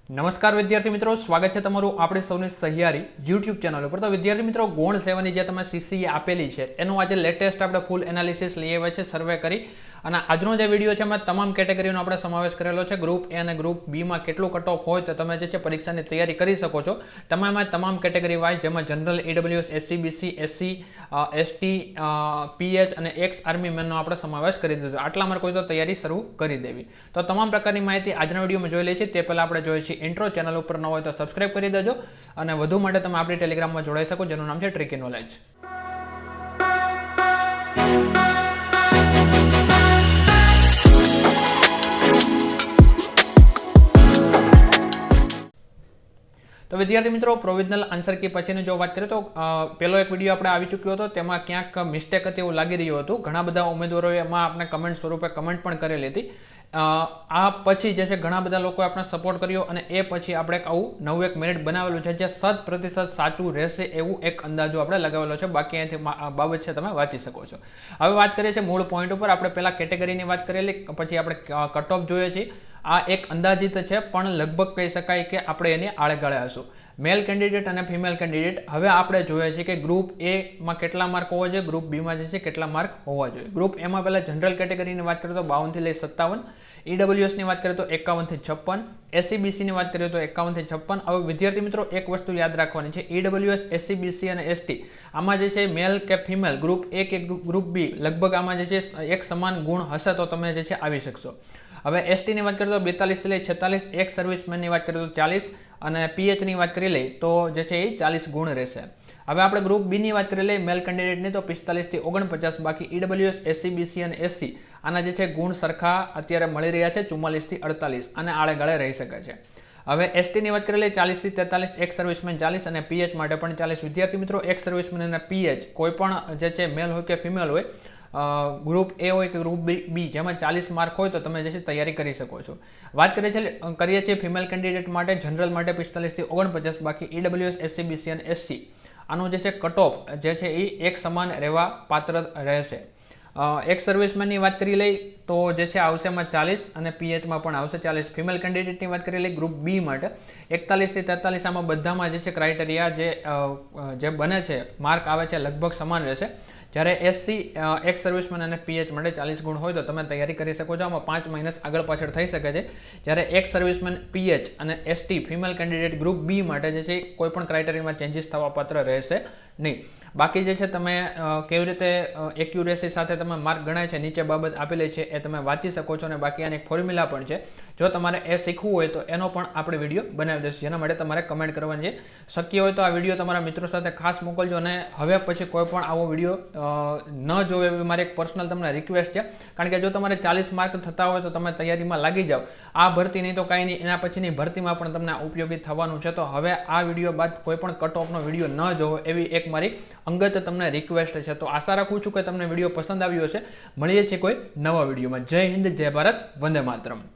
નમસ્કાર વિદ્યાર્થી મિત્રો, સ્વાગત છે તમારું આપણે સૌની સહિયારી યુટ્યુબ ચેનલ ઉપર। તો વિદ્યાર્થી મિત્રો, ગૌણ સેવાની જે તમે સીસીઈ આપેલી છે એનું આજે લેટેસ્ટ આપણે ફૂલ એનાલિસિસ લઈ આવ્યા છે સર્વે કરી। અને આજનો જે વિડીયો છે એમાં તમામ કેટેગરીનો આપણે સમાવેશ કરેલો છે। ગ્રુપ એ અને ગ્રુપ બીમાં કેટલું કટ ઓફ હોય તો તમે જે છે પરીક્ષાની તૈયારી કરી શકો છો। તમામ કેટેગરી વાઇઝ જેમાં general, EWS, SC, BC, SC, ST, pH અને એક્સ આર્મી મેનનો આપણે સમાવેશ કરી દીધો। આટલા માર્ક હોય તો તૈયારી શરૂ કરી દેવી। તો તમામ પ્રકારની માહિતી આજના વિડીયોમાં જોઈ લઈએ છીએ। તે પહેલાં આપણે જોઈએ છીએ ઇન્ટ્રો। ચેનલ ઉપર ન હોય તો સબસ્ક્રાઇબ કરી દેજો અને વધુ માટે તમે આપણી ટેલિગ્રામમાં જોડાઈ શકો, જેનું નામ છે ટ્રિકી નોલેજ। તો વિદ્યાર્થી મિત્રો, પ્રોવિઝનલ આન્સર કી પછીની જો વાત કરીએ તો પહેલો એક વિડીયો આપણે આવી ચૂક્યો હતો, તેમાં ક્યાંક મિસ્ટેક હતી એવું લાગી રહ્યું હતું। ઘણા બધા ઉમેદવારોએ એમાં આપણે કમેન્ટ સ્વરૂપે કમેન્ટ પણ કરેલી હતી। આ પછી જે છે ઘણા બધા લોકોએ આપણે સપોર્ટ કર્યો અને એ પછી આપણે આવું નવું એક મેરિટ બનાવેલું છે જે 100% સાચું રહેશે એવું એક અંદાજો આપણે લગાવેલો છે। બાકી અહીંથી બાબત છે તમે વાંચી શકો છો। હવે વાત કરીએ છીએ મૂળ પોઈન્ટ ઉપર। આપણે પહેલા કેટેગરીની વાત કરેલી, પછી આપણે કટ ઓફ જોઈએ છીએ। આ એક અંદાજિત છે પણ લગભગ કહી શકાય કે આપણે એની આળેગાળે હશું। મેલ કેન્ડિડેટ અને ફિમેલ કેન્ડિડેટ હવે આપણે જોઈએ છીએ કે ગ્રુપ એમાં કેટલા માર્ક હોવા જોઈએ, ગ્રુપ બીમાં જે છે કેટલા માર્ક હોવા જોઈએ। ગ્રુપ એમાં પહેલાં જનરલ કેટેગરીની વાત કરીએ તો 52 થી લઈ 57, ઈડબ્લ્યુએસની વાત કરીએ તો 51 થી 56, એસસીબીસીની વાત કરીએ તો 51 થી 56। હવે વિદ્યાર્થી મિત્રો, એક વસ્તુ યાદ રાખવાની છે, ઈડબ્લ્યુએસ, એસસીબીસી અને એસટી આમાં જે છે મેલ કે ફિમેલ, ગ્રુપ એ કે ગ્રુપ બી લગભગ આમાં જે છે એક સમાન ગુણ હશે તો તમે જે છે આવી શકશો। હવે એસટીની વાત કરીએ તો 42 થી લઈ 46, એક્સ સર્વિસમેનની વાત કરીએ તો 40 અને પીએચની વાત કરી લઈ તો જે છે એ 40 ગુણ રહેશે। હવે આપણે ગ્રુપ બીની વાત કરી લઈએ મેલ કેન્ડિડેટની તો 45 થી 49, બાકી ઈડબ્લ્યુએસ, એસસીબીસી અને એસસી આના જે છે ગુણ સરખા અત્યારે મળી રહ્યા છે 44 થી 48 અને આળેગાળે રહી શકે છે। હવે એસટીની વાત કરી લઈએ 40 થી 43, એક્સ સર્વિસમેન 40 અને પીએચ માટે પણ 40। વિદ્યાર્થી મિત્રો, એક્સ સર્વિસમેન અને પીએચ કોઈ પણ જે છે મેલ હોય કે ફિમેલ હોય, ગ્રુપ એ હોય કે ગ્રુપ બી, જેમાં 40 માર્ક હોય તો તમે જે છે તૈયારી કરી શકો છો। વાત કરીએ છીએ ફિમેલ કેન્ડિડેટ માટે, જનરલ માટે 45 થી 49, બાકી ઈડબ્લ્યુએસ, એસસીબીસી અને એસસી આનું જે છે કટ ઓફ જે છે એ એક સમાન રહેવા પાત્ર રહેશે। એક્સ સર્વિસમેનની વાત કરી લઈ તો જે છે આવશે એમાં 40 અને પીએચમાં પણ આવશે 40। ફિમેલ કેન્ડિડેટની વાત કરી લઈ ગ્રુપ બી માટે 41 થી 43, આમાં બધામાં જે છે ક્રાઇટેરિયા જે બને છે માર્ક આવે છે લગભગ સમાન રહેશે। જ્યારે એસસી, એક્સ સર્વિસમેન અને પીએચ માટે 40 ગુણ હોય તો તમે તૈયારી કરી શકો છો। આમાં 5 માઇનસ આગળ પાછળ થઈ શકે છે। જ્યારે એક્સ સર્વિસમેન, પીએચ અને ST female candidate group B માટે જે છે કોઈ પણ ક્રાઇટેરિયામાં ચેન્જીસ થવા પાત્ર રહેશે નહીં। બાકી જે છે તમે કેવી રીતે એક્યુરેસી સાથે તમે માર્ક ગણાય છે નીચે બાબત આપેલી છે એ તમે વાંચી શકો છો। અને બાકી આની એક ફોર્મ્યુલા પણ છે, જો તમારે એ શીખવું હોય તો એનો પણ આપણે વિડીયો બનાવી દઈશું, જેના માટે તમારે કમેન્ટ કરવાની છે। શક્ય હોય તો આ વિડીયો તમારા મિત્રો સાથે ખાસ મોકલજો અને હવે પછી કોઈ પણ આવો વિડીયો ન જોવે એવી મારી એક પર્સનલ તમને રિક્વેસ્ટ છે। કારણ કે જો તમારે 40 માર્ક થતા હોય તો તમે તૈયારીમાં લાગી જાઓ, આ ભરતી નહીં તો કાંઈ નહીં, એના પછીની ભરતીમાં પણ તમને ઉપયોગી થવાનું છે। તો હવે આ વિડીયો બાદ કોઈ પણ કટ ઓફનો વિડીયો ન જોવો એવી એક મારી અંગત તમને રિક્વેસ્ટ છે। તો આશા રાખું છું કે તમને વિડીયો પસંદ આવ્યો હશે। મળીએ છીએ કોઈ નવા વિડીયોમાં। જય હિન્દ, જય ભારત, વંદે માતરમ।